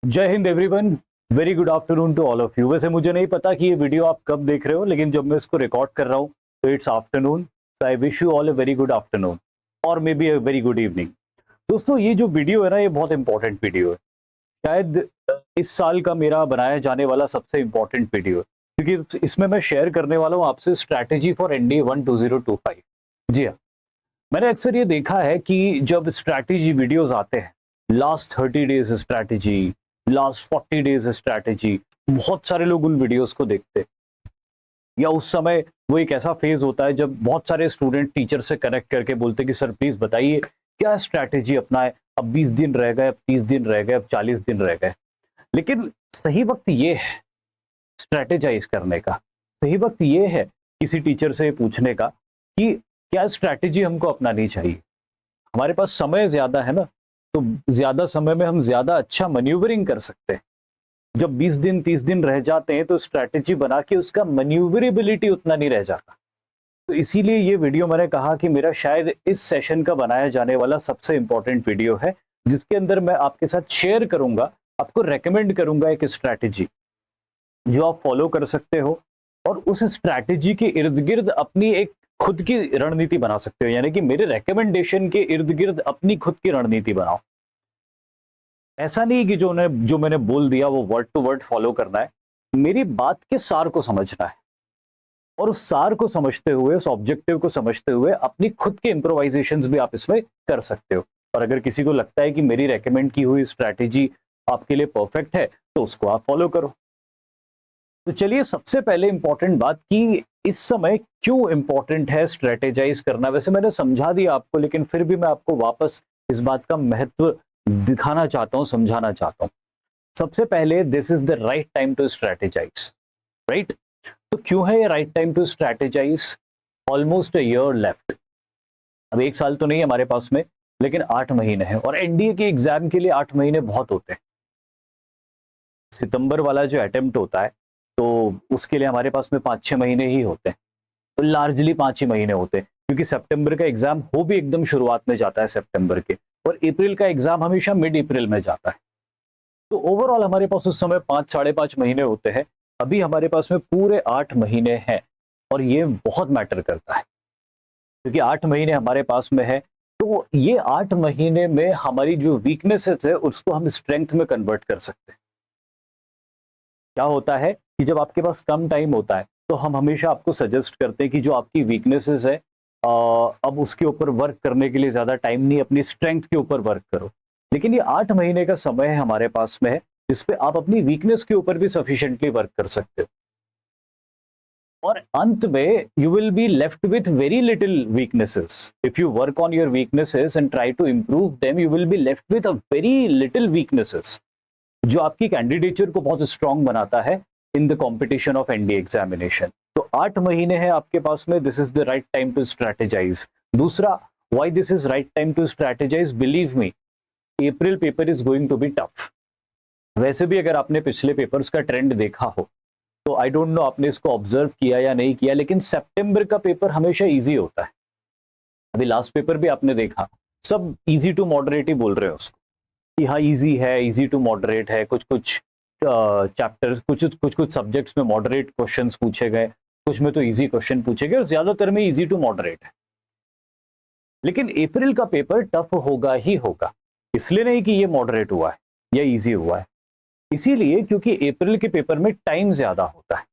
जय Hind everyone. Very good afternoon to all of you. वैसे मुझे नहीं पता कि ये वीडियो आप कब देख रहे हो, लेकिन जब मैं इसको रिकॉर्ड कर रहा हूँ तो it's afternoon. So I wish you all a very good afternoon और may be a very good evening. दोस्तों, ये जो वीडियो है ना, ये बहुत इंपॉर्टेंट वीडियो है। शायद इस साल का मेरा बनाया जाने वाला सबसे इंपॉर्टेंट वीडियो है, क्योंकि इसमें मैं शेयर करने वाला हूँ आपसे स्ट्रैटेजी फॉर एनडीए 12025। जी हाँ, मैंने अक्सर ये देखा है कि जब स्ट्रैटेजी वीडियोस आते हैं, last 30 days strategy, last 40 days strategy, बहुत सारे लोग उन वीडियोस को देखते हैं। या उस समय वो एक ऐसा फेज होता है जब बहुत सारे स्टूडेंट टीचर से कनेक्ट करके बोलते हैं कि सर प्लीज बताइए क्या स्ट्रैटेजी अपनाए, अब 20 दिन रह गए, अब 30 दिन रह गए, अब 40 दिन रह गए। लेकिन सही वक्त ये है स्ट्रैटेजाइज करने का, सही वक्त ये है किसी टीचर से पूछने का कि क्या स्ट्रैटेजी हमको अपनानी चाहिए। हमारे पास समय ज्यादा है ना, तो ज्यादा समय में हम ज्यादा अच्छा मैन्यूवरिंग कर सकते हैं। जब 20 दिन 30 दिन रह जाते हैं तो स्ट्रैटेजी बना के उसका मैन्यूवरेबिलिटी उतना नहीं रह जाता। तो इसीलिए ये वीडियो मैंने कहा कि मेरा शायद इस सेशन का बनाया जाने वाला सबसे इंपॉर्टेंट वीडियो है, जिसके अंदर मैं आपके साथ शेयर करूंगा, आपको रेकमेंड करूंगा एक स्ट्रैटेजी जो आप फॉलो कर सकते हो और उस स्ट्रैटेजी के इर्द गिर्द अपनी एक खुद की रणनीति बना सकते हो। यानी कि मेरे रेकमेंडेशन के इर्द गिर्द अपनी खुद की रणनीति बनाओ। ऐसा नहीं कि जो मैंने बोल दिया वो वर्ड टू वर्ड फॉलो करना है। मेरी बात के सार को समझना है और उस सार को समझते हुए, उस ऑब्जेक्टिव को समझते हुए अपनी खुद के इम्प्रोवाइजेशंस भी आप इसमें कर सकते हो। और अगर किसी को लगता है कि मेरी रेकमेंड की हुई स्ट्रैटेजी आपके लिए परफेक्ट है तो उसको आप फॉलो करो। तो चलिए, सबसे पहले इंपॉर्टेंट बात कि इस समय क्यों इंपॉर्टेंट है स्ट्रेटेजाइज करना। वैसे मैंने समझा दिया आपको, लेकिन फिर भी मैं आपको वापस इस बात का महत्व दिखाना चाहता हूं, समझाना चाहता हूं। सबसे पहले, this is the right time to strategize. Right? तो क्यों है ये right time to strategize? Almost a year left. अब एक साल तो नहीं है हमारे पास में, लेकिन 8 महीने हैं और एनडीए के एग्जाम के लिए 8 महीने बहुत होते हैं। सितंबर वाला जो अटेम्प्ट होता है तो उसके लिए हमारे पास में 5-6 महीने ही होते हैं। तो लार्जली 5 ही महीने होते हैं, क्योंकि सितंबर का एग्जाम हो भी एकदम शुरुआत में जाता है सितंबर के, और अप्रैल का एग्जाम हमेशा मिड अप्रैल में जाता है। तो ओवरऑल हमारे पास उस समय 5-5.5 महीने होते हैं। अभी हमारे पास में पूरे 8 महीने हैं और ये बहुत मैटर करता है, क्योंकि 8 महीने हमारे पास में है। तो ये 8 महीने में हमारी जो वीकनेसेस है उसको हम स्ट्रेंथ में कन्वर्ट कर सकते हैं। क्या होता है कि जब आपके पास कम टाइम होता है तो हम हमेशा आपको सजेस्ट करते हैं कि जो आपकी वीकनेसेस है, अब उसके ऊपर वर्क करने के लिए ज्यादा टाइम नहीं, अपनी स्ट्रेंथ के ऊपर वर्क करो। लेकिन ये 8 महीने का समय है हमारे पास में है, जिसपे आप अपनी वीकनेस के ऊपर भी सफिशिएंटली वर्क कर सकते हो। और अंत में you will be left with very little weaknesses. If you work on your weaknesses and try to improve them, you will be left with a very little weaknesses, जो आपकी कैंडिडेचर को बहुत स्ट्रांग बनाता है in the competition of NDA examination. तो 8 महीने हैं आपके पास में, this is the right time to strategize. दूसरा, why this is right time to strategize? Believe me, April paper is going to be tough. वैसे भी अगर आपने पिछले पेपर्स का ट्रेंड देखा हो तो आई डोंट नो आपने इसको ऑब्जर्व किया या नहीं किया, लेकिन सितंबर का पेपर हमेशा इजी होता है। अभी लास्ट पेपर भी आपने देखा, सब इजी टू मॉडरेट ही बोल रहे हैं उसको कि हाँ इजी है, इजी टू मॉडरेट है। कुछ कुछ चैप्टर्स, कुछ कुछ सब्जेक्ट्स में मॉडरेट क्वेश्चंस पूछे गए, कुछ में तो इजी क्वेश्चन पूछे गए और ज्यादातर में इजी टू मॉडरेट है। लेकिन अप्रैल का पेपर टफ होगा ही होगा, इसलिए नहीं कि ये मॉडरेट हुआ है या इजी हुआ है, इसीलिए क्योंकि अप्रैल के पेपर में टाइम ज्यादा होता है।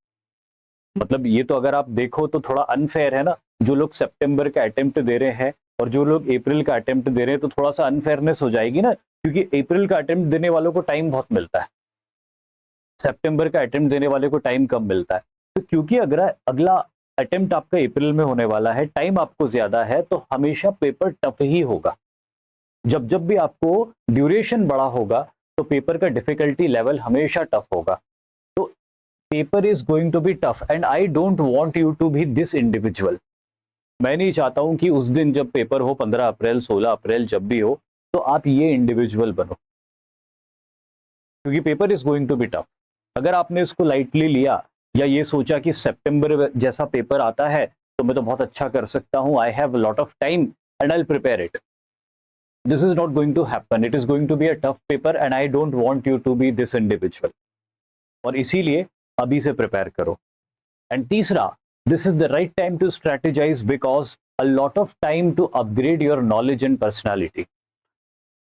मतलब ये तो अगर आप देखो तो थोड़ा अनफेयर है ना, जो लोग सितंबर का अटेम्प्ट दे रहे हैं और जो लोग अप्रैल का अटेम्प्ट दे रहे हैं, तो थोड़ा सा अनफेयरनेस हो जाएगी ना, क्योंकि अप्रैल का अटेम्प्ट देने वालों को टाइम बहुत मिलता है, सितंबर का अटेम्प्ट देने वाले को टाइम कम मिलता है। तो क्योंकि अगर अगला अटेम्प्ट आपका अप्रैल में होने वाला है, टाइम आपको ज्यादा है, तो हमेशा पेपर टफ ही होगा। जब जब भी आपको ड्यूरेशन बड़ा होगा तो पेपर का डिफिकल्टी लेवल हमेशा टफ होगा। तो paper is going to be tough and I don't want you to be this individual. मैं नहीं चाहता हूं कि उस दिन जब पेपर हो, 15 अप्रैल, 16 अप्रैल, जब भी हो, तो आप ये इंडिविजुअल बनो, क्योंकि paper is going to be tough. अगर आपने इसको लाइटली लिया या ये सोचा कि सितंबर जैसा पेपर आता है तो मैं तो बहुत अच्छा कर सकता हूं, I have lot of time and I will prepare it, this is not going to happen, it is going to be a tough paper and I don't want you to be this individual. और इसीलिए अभी से prepare करो। And तीसरा, this is the right time to strategize because a lot of time to upgrade your knowledge and personality.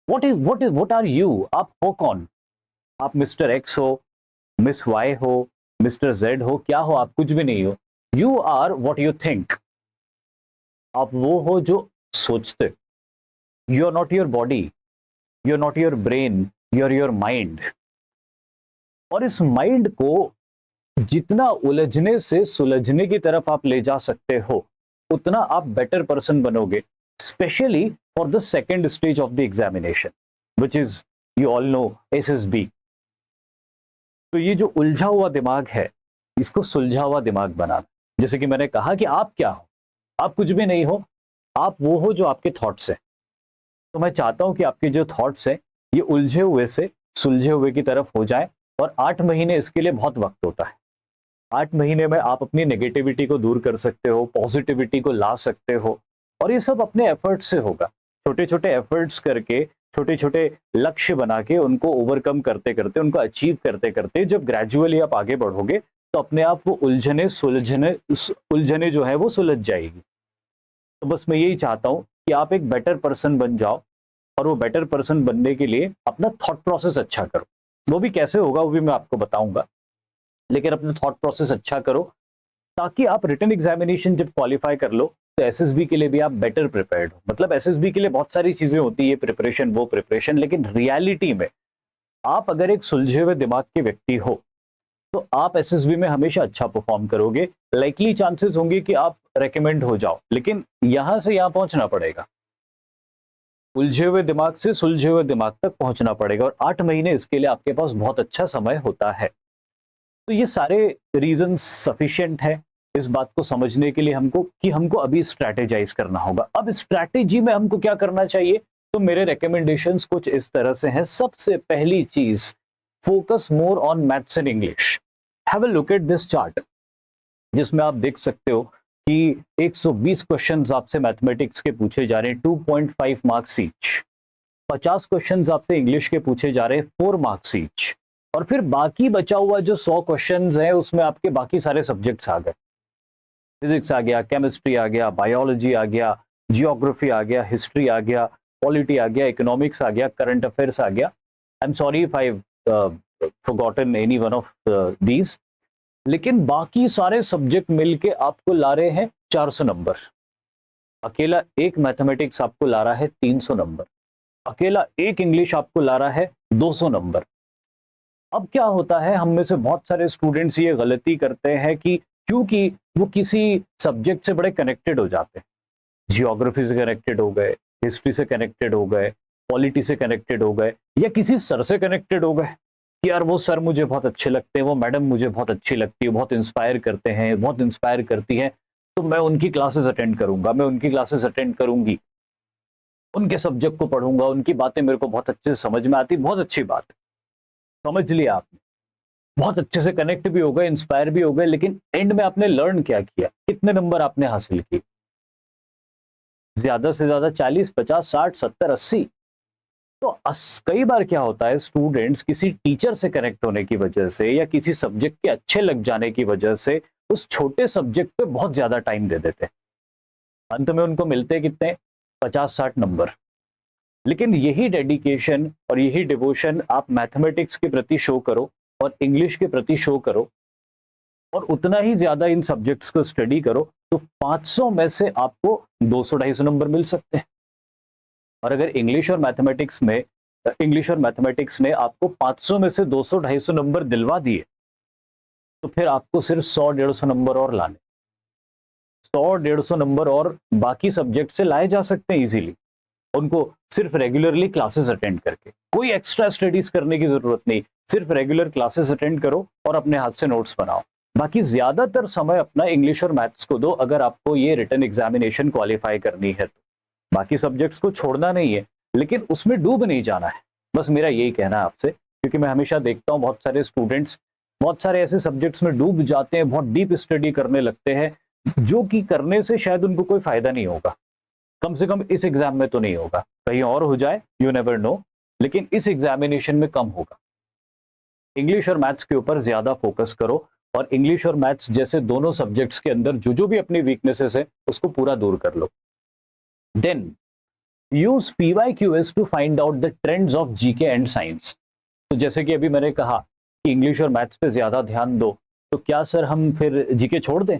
What are you? आप हो कौन? आप मिस्टर एक्स हो, मिस वाई हो, मिस्टर जेड हो, क्या हो? आप कुछ भी नहीं हो। You are what you think. आप वो हो जो सोचते। You are not your body, you are not your brain, you are your mind. और इस माइंड को जितना उलझने से सुलझने की तरफ आप ले जा सकते हो, उतना आप बेटर पर्सन बनोगे, specially for the second stage of the examination which is, you all know, SSB। तो ये जो उलझा हुआ दिमाग है, इसको सुलझा हुआ दिमाग बनाना। जैसे कि मैंने कहा कि आप क्या हो? आप कुछ भी नहीं हो, आप वो हो जो आपके थॉट्स हैं। तो मैं चाहता हूं कि आपके जो थॉट्स हैं ये उलझे हुए से सुलझे हुए की तरफ हो जाए। और 8 महीने इसके लिए बहुत वक्त होता है। 8 महीने में आप अपनी नेगेटिविटी को दूर कर सकते हो, पॉजिटिविटी को ला सकते हो, और ये सब अपने एफर्ट्स से होगा। छोटे छोटे एफर्ट्स करके, छोटे छोटे लक्ष्य बना के, उनको ओवरकम करते करते, उनको अचीव करते करते जब ग्रेजुअली आप आगे बढ़ोगे तो अपने आप वो उलझने जो है वो सुलझ जाएगी। तो बस मैं यही चाहता हूं कि आप एक बेटर पर्सन बन जाओ, और वो बेटर पर्सन बनने के लिए अपना थॉट प्रोसेस अच्छा करो। वो भी कैसे होगा वो भी मैं आपको बताऊंगा, लेकिन अपना थॉट प्रोसेस अच्छा करो ताकि आप रिटन एग्जामिनेशन जब क्वालिफाई कर लो तो SSB के लिए भी आप बेटर प्रिपेयर्ड हो। मतलब SSB के लिए बहुत सारी चीजें होती है, प्रिपरेशन वो प्रिपरेशन, लेकिन रियलिटी में आप अगर एक सुलझे हुए दिमाग के व्यक्ति हो तो आप SSB में हमेशा अच्छा परफॉर्म करोगे। लाइकली चांसेस होंगे कि आप रेकमेंड हो जाओ, लेकिन यहां से यहां पहुंचना पड़ेगा। उलझे हुए दिमाग से सुलझे हुए दिमाग तक पहुंचना पड़ेगा, और 8 महीने इसके लिए आपके पास बहुत अच्छा समय होता है। तो ये सारे रीजन सफिशिएंट है इस बात को समझने के लिए हमको कि हमको अभी स्ट्रैटेजाइज करना होगा। अब स्ट्रैटेजी में हमको क्या करना चाहिए? तो मेरे रिकमेंडेशंस कुछ इस तरह से हैं। सबसे पहली चीज, focus more on maths and English. Have a look at this chart, जिसमें आप देख सकते हो कि 120 क्वेश्चंस आपसे मैथमेटिक्स के पूछे जा रहे हैं, 2.5 मार्क्स ईच। 50 क्वेश्चंस आपसे इंग्लिश के पूछे जा रहे हैं, 4 मार्क्स ईच। और फिर बाकी बचा हुआ जो 100 क्वेश्चंस हैं उसमें आपके बाकी सारे सब्जेक्ट्स आ गए। फिजिक्स आ गया, केमिस्ट्री आ गया, बायोलॉजी आ गया, जियोग्राफी आ गया, हिस्ट्री आ गया, पॉलिटी आ गया, इकोनॉमिक्स आ गया, करंट अफेयर्स आ गया। I am sorry if I forgotten any one of these. लेकिन बाकी सारे सब्जेक्ट मिलके आपको ला रहे हैं 400 नंबर। अकेला एक मैथमेटिक्स आपको ला रहा है 300 नंबर। अकेला एक इंग्लिश आपको ला रहा है 200 नंबर। अब क्या होता है, हम में से बहुत सारे स्टूडेंट्स ये गलती करते हैं कि क्योंकि वो किसी सब्जेक्ट से बड़े कनेक्टेड हो जाते हैं, जियोग्राफी से कनेक्टेड हो गए, हिस्ट्री से कनेक्टेड हो गए, पॉलिटी से कनेक्टेड हो गए, या किसी सर से कनेक्टेड हो गए कि यार वो सर मुझे बहुत अच्छे लगते हैं, वो मैडम मुझे बहुत अच्छी लगती है, बहुत इंस्पायर करते हैं, बहुत इंस्पायर करती हैं, तो मैं उनकी क्लासेस अटेंड करूंगा, मैं उनकी क्लासेस अटेंड करूंगी, उनके सब्जेक्ट को पढ़ूंगा, उनकी बातें मेरे को बहुत अच्छे से समझ में आती। बहुत अच्छी बात, समझ लिया आपने, बहुत अच्छे से कनेक्ट भी हो गए, इंस्पायर भी हो गए, लेकिन एंड में आपने लर्न क्या किया? कितने नंबर आपने हासिल किए? ज्यादा से ज्यादा 40, 50, 60, 70, 80। तो कई बार क्या होता है, स्टूडेंट्स किसी टीचर से कनेक्ट होने की वजह से या किसी सब्जेक्ट के अच्छे लग जाने की वजह से उस छोटे सब्जेक्ट पे बहुत ज्यादा टाइम दे देते हैं। अंत में उनको मिलते कितने? 50-60 नंबर। लेकिन यही डेडिकेशन और यही डिवोशन आप मैथमेटिक्स के प्रति शो करो और इंग्लिश के प्रति शो करो, और उतना ही ज्यादा इन सब्जेक्ट्स को स्टडी करो, तो 500 में से आपको 200-250 नंबर मिल सकते हैं। और अगर इंग्लिश और मैथमेटिक्स ने आपको 500 में से 200-250 नंबर दिलवा दिए, तो फिर आपको सिर्फ 100-150 नंबर और लाने, 100-150 नंबर और बाकी सब्जेक्ट से लाए जा सकते हैं इजीली। उनको सिर्फ रेगुलरली क्लासेस अटेंड करके, कोई एक्स्ट्रा स्टडीज करने की जरूरत नहीं, सिर्फ रेगुलर क्लासेस अटेंड करो और अपने हाथ से नोट्स बनाओ। बाकी ज्यादातर समय अपना इंग्लिश और मैथ्स को दो, अगर आपको ये रिटन एग्जामिनेशन क्वालिफाई करनी है तो। बाकी सब्जेक्ट्स को छोड़ना नहीं है, लेकिन उसमें डूब नहीं जाना है। बस मेरा यही कहना है आपसे, क्योंकि मैं हमेशा देखता हूँ बहुत सारे स्टूडेंट्स बहुत सारे ऐसे सब्जेक्ट्स में डूब जाते हैं, बहुत डीप स्टडी करने लगते हैं, जो कि करने से शायद उनको कोई फायदा नहीं होगा। कम से कम इस एग्जाम में तो नहीं होगा, कहीं और हो जाए, यू नेवर नो, लेकिन इस एग्जामिनेशन में कम होगा। इंग्लिश और मैथ्स के ऊपर ज्यादा फोकस करो, और इंग्लिश और मैथ्स जैसे दोनों सब्जेक्ट्स के अंदर जो जो भी अपनी वीकनेसेस है उसको पूरा दूर कर लो। Then use PYQs to find out the trends of GK and science. तो जैसे कि अभी मैंने कहा कि इंग्लिश और मैथ्स पे ज्यादा ध्यान दो, तो क्या सर हम फिर जीके छोड़ दें,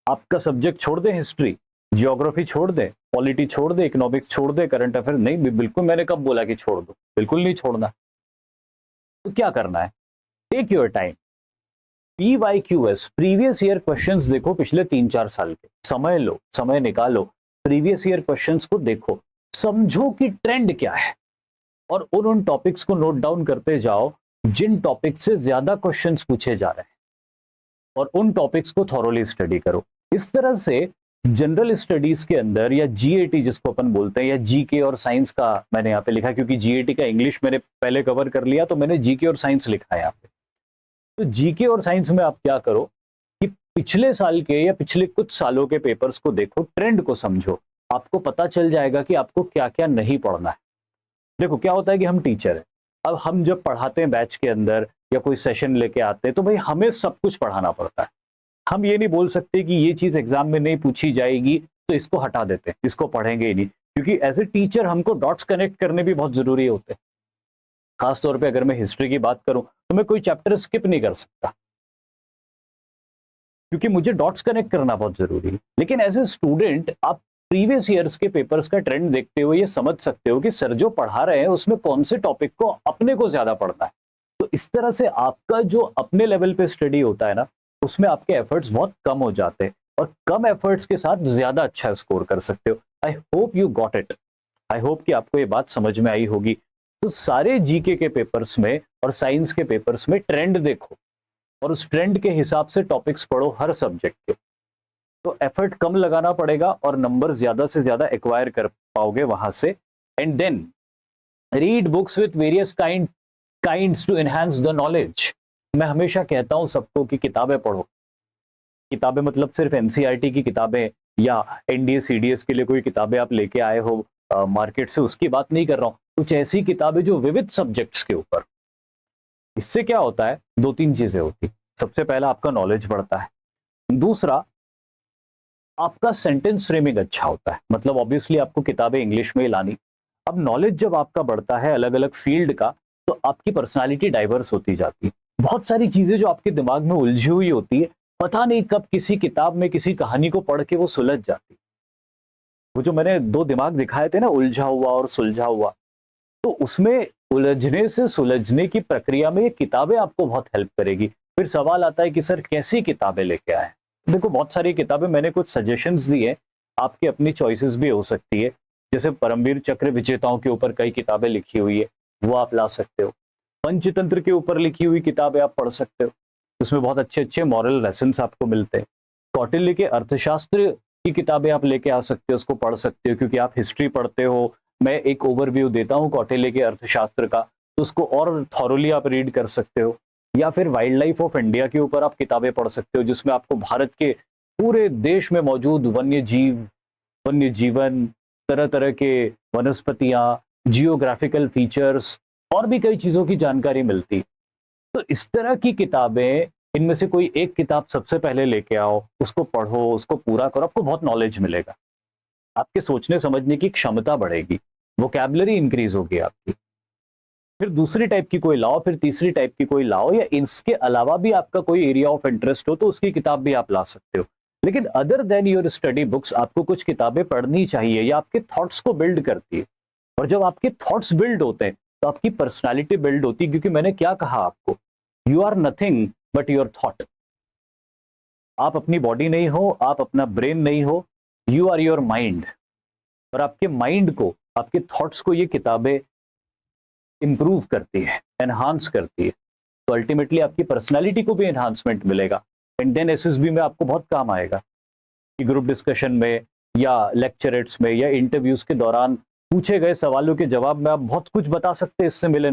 आपका सब्जेक्ट छोड़ दें, हिस्ट्री, जियोग्राफी छोड़ दें, पॉलिटी छोड़ दें, इकोनॉमिक्स छोड़ दें, करंट अफेयर? नहीं, बिल्कुल, मैंने कब बोला कि छोड़ दो, बिल्कुल नहीं छोड़ना। तो क्या करना है, take your time, PYQs previous year questions देखो, पिछले 3-4 साल के, समय लो, समय निकालो, प्रीवियस ईयर क्वेश्चंस को देखो, समझो कि ट्रेंड क्या है, और उन टॉपिक्स को नोट डाउन करते जाओ जिन टॉपिक से ज्यादा क्वेश्चंस पूछे जा रहे हैं, और उन टॉपिक्स को थॉरोली स्टडी करो। इस तरह से जनरल स्टडीज के अंदर, या GAT जिसको अपन बोलते हैं, या जीके और साइंस का मैंने यहाँ पे लिखा, क्योंकि GAT का इंग्लिश मैंने पहले कवर कर लिया, तो मैंने जीके और साइंस लिखा है यहाँ पे। तो जीके और साइंस में आप क्या करो कि पिछले साल के या पिछले कुछ सालों के पेपर्स को देखो, ट्रेंड को समझो, आपको पता चल जाएगा कि आपको क्या क्या नहीं पढ़ना है। देखो क्या होता है कि हम टीचर हैं, अब हम जब पढ़ाते हैं बैच के अंदर या कोई सेशन लेके आते हैं, तो भाई हमें सब कुछ पढ़ाना पड़ता है। हम ये नहीं बोल सकते कि ये चीज एग्जाम में नहीं पूछी जाएगी तो इसको हटा देते हैं, इसको पढ़ेंगे ही नहीं, क्योंकि एज ए टीचर हमको डॉट्स कनेक्ट करने भी बहुत जरूरी होते हैं। खासतौर पे अगर मैं हिस्ट्री की बात करूं तो मैं कोई चैप्टर स्किप नहीं कर सकता, क्योंकि मुझे डॉट्स कनेक्ट करना बहुत जरूरी है। लेकिन एज ए स्टूडेंट आप प्रीवियस ईयर्स के पेपर्स का ट्रेंड देखते हुए ये समझ सकते हो कि सर जो पढ़ा रहे हैं उसमें कौन से टॉपिक को अपने को ज्यादा पढ़ना है। तो इस तरह से आपका जो अपने लेवल पे स्टडी होता है ना, उसमें आपके एफर्ट्स बहुत कम हो जाते हैं, और कम एफर्ट्स के साथ ज्यादा अच्छा स्कोर कर सकते हो। I hope you got it. I hope कि आपको ये बात समझ में आई होगी। तो सारे जीके के पेपर्स में और साइंस के पेपर्स में ट्रेंड देखो, और उस ट्रेंड के हिसाब से टॉपिक्स पढ़ो हर सब्जेक्ट के, तो एफर्ट कम लगाना पड़ेगा और नंबर ज्यादा से ज्यादा एक्वायर कर पाओगे वहां से। And then read books with various kinds to enhance the knowledge. मैं हमेशा कहता हूं सबको कि किताबें पढ़ो। किताबें मतलब सिर्फ NCERT की किताबें या NDA CDS के लिए कोई किताबें आप लेके आए हो मार्केट से, उसकी बात नहीं कर रहा हूं। कुछ ऐसी किताबें जो विविध सब्जेक्ट्स के ऊपर। इससे क्या होता है, 2-3 चीजें होती। सबसे पहला आपका नॉलेज बढ़ता है, दूसरा आपका सेंटेंस फ्रेमिंग अच्छा होता है, मतलब ऑब्वियसली आपको किताबें इंग्लिश में ही लानी। अब नॉलेज जब आपका बढ़ता है अलग अलग फील्ड का, तो आपकी पर्सनालिटी डाइवर्स होती जाती है। बहुत सारी चीजें जो आपके दिमाग में उलझी हुई होती है, पता नहीं कब किसी किताब में किसी कहानी को पढ़ के वो सुलझ जाती। वो जो मैंने 2 दिमाग दिखाए थे ना, उलझा हुआ और सुलझा हुआ, तो उसमें उलझने से सुलझने की प्रक्रिया में ये किताबें आपको बहुत हेल्प करेगी। फिर सवाल आता है कि सर कैसी किताबें लेके आए? देखो बहुत सारी किताबें, मैंने कुछ सजेशंस दिए, आपकी अपनी चॉइसेस भी हो सकती है। जैसे परमवीर चक्र विजेताओं के ऊपर कई किताबें लिखी हुई है, वो आप ला सकते हो। पंचतंत्र के ऊपर लिखी हुई किताबें आप पढ़ सकते हो, उसमें बहुत अच्छे अच्छे मॉरल लेसन्स आपको मिलते हैं। कौटिल्य के अर्थशास्त्र की किताबें आप लेके आ सकते हो, उसको पढ़ सकते हो, क्योंकि आप हिस्ट्री पढ़ते हो। मैं एक ओवरव्यू देता हूँ कौटिल्य के अर्थशास्त्र का, तो उसको और थॉरोली आप रीड कर सकते हो। या फिर वाइल्ड लाइफ ऑफ इंडिया के ऊपर आप किताबें पढ़ सकते हो, जिसमें आपको भारत के पूरे देश में मौजूद वन्य जीव, वन्य जीवन, तरह तरह के वनस्पतियां, जियोग्राफिकल फीचर्स और भी कई चीजों की जानकारी मिलती। तो इस तरह की किताबें, इनमें से कोई एक किताब सबसे पहले लेके आओ, उसको पढ़ो, उसको पूरा करो, आपको बहुत नॉलेज मिलेगा, आपके सोचने समझने की क्षमता बढ़ेगी, वोकैबुलरी इंक्रीज होगी आपकी। फिर दूसरी टाइप की कोई लाओ, फिर तीसरी टाइप की कोई लाओ, या इसके अलावा भी आपका कोई एरिया ऑफ इंटरेस्ट हो तो उसकी किताब भी आप ला सकते हो। लेकिन other than your study books, आपको कुछ किताबें पढ़नी चाहिए, या आपके थॉट्स को बिल्ड करती है। और जब आपके थॉट्स बिल्ड होते हैं तो आपकी पर्सनालिटी बिल्ड होती है, क्योंकि मैंने क्या कहा आपको, you are nothing but your thought. आप अपनी बॉडी नहीं हो, आप अपना ब्रेन नहीं हो, यू आर योर माइंड। और आपके माइंड को, आपके थॉट्स को ये किताबें इंप्रूव करती है, एनहांस करती है। तो अल्टीमेटली आपकी पर्सनालिटी को भी एनहांसमेंट मिलेगा। एंड देन SSB में आपको बहुत काम आएगा कि ग्रुप डिस्कशन में या लेक्चरेट्स में या इंटरव्यूज के दौरान पूछे गए सवालों के जवाब में आप बहुत कुछ बता सकते हैं इससे मिले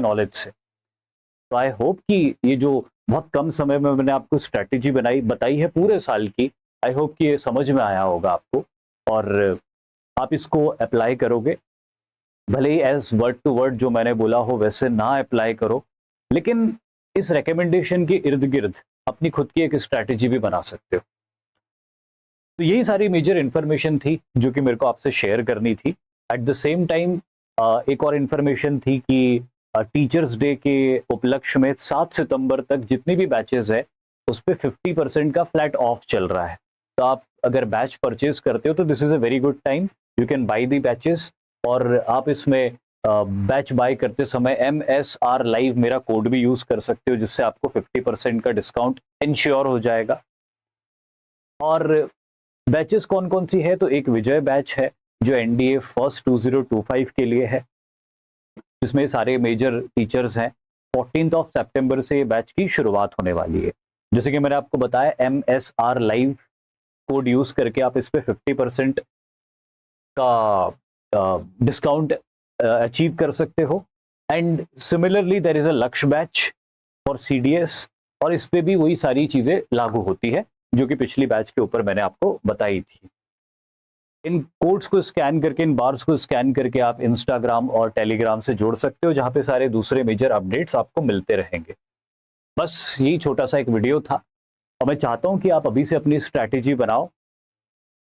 नॉलेज से। तो आई होप कि ये जो बहुत कम समय में मैंने आपको स्ट्रैटेजी बताई है पूरे साल की, आई होप कि ये समझ में आया होगा आपको। और आप इसको अप्लाई करोगे, भले ही एज वर्ड टू वर्ड जो मैंने बोला हो वैसे ना अप्लाई करो, लेकिन इस रिकमेंडेशन के इर्द गिर्द अपनी खुद की एक स्ट्रैटेजी भी बना सकते हो। तो यही सारी मेजर इंफॉर्मेशन थी जो कि मेरे को आपसे शेयर करनी थी। एट द सेम टाइम एक और इंफॉर्मेशन थी कि टीचर्स डे के उपलक्ष्य में 7 सितंबर तक जितनी भी बैचेस है उस पर 50% का फ्लैट ऑफ चल रहा है। तो आप अगर बैच परचेज करते हो तो this is a very good time, you can by the batches. और आप इसमें बैच बाय करते समय MSR लाइव मेरा कोड भी यूज कर सकते हो, जिससे आपको 50% का डिस्काउंट इंश्योर हो जाएगा। और बैचेस कौन कौन सी है, तो एक विजय बैच है जो NDA फर्स्ट 2025 के लिए है, जिसमें सारे मेजर टीचर्स हैं। 14 सितंबर से ये बैच की शुरुआत होने वाली है। जैसे कि मैंने आपको बताया, MSR लाइव कोड यूज करके आप इस पे 50% का डिस्काउंट अचीव कर सकते हो। And similarly there is a Lakshya batch for CDS, और इस पे भी वही सारी चीजें लागू होती है जो कि पिछली बैच के ऊपर मैंने आपको बताई थी। इन कोड्स को स्कैन करके, इन बार्स को स्कैन करके आप इंस्टाग्राम और टेलीग्राम से जोड़ सकते हो, जहां पे सारे दूसरे मेजर अपडेट्स आपको मिलते रहेंगे। बस यही छोटा सा एक वीडियो था, और मैं चाहता हूं कि आप अभी से अपनी स्ट्रैटेजी बनाओ,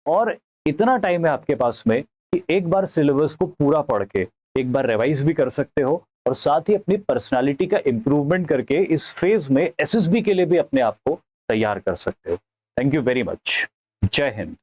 और इतना टाइम है आपके पास में कि एक बार सिलेबस को पूरा पढ़ के एक बार रिवाइज भी कर सकते हो, और साथ ही अपनी पर्सनालिटी का इंप्रूवमेंट करके इस फेज में SSB के लिए भी अपने आप को तैयार कर सकते हो। Thank you very much. जय हिंद।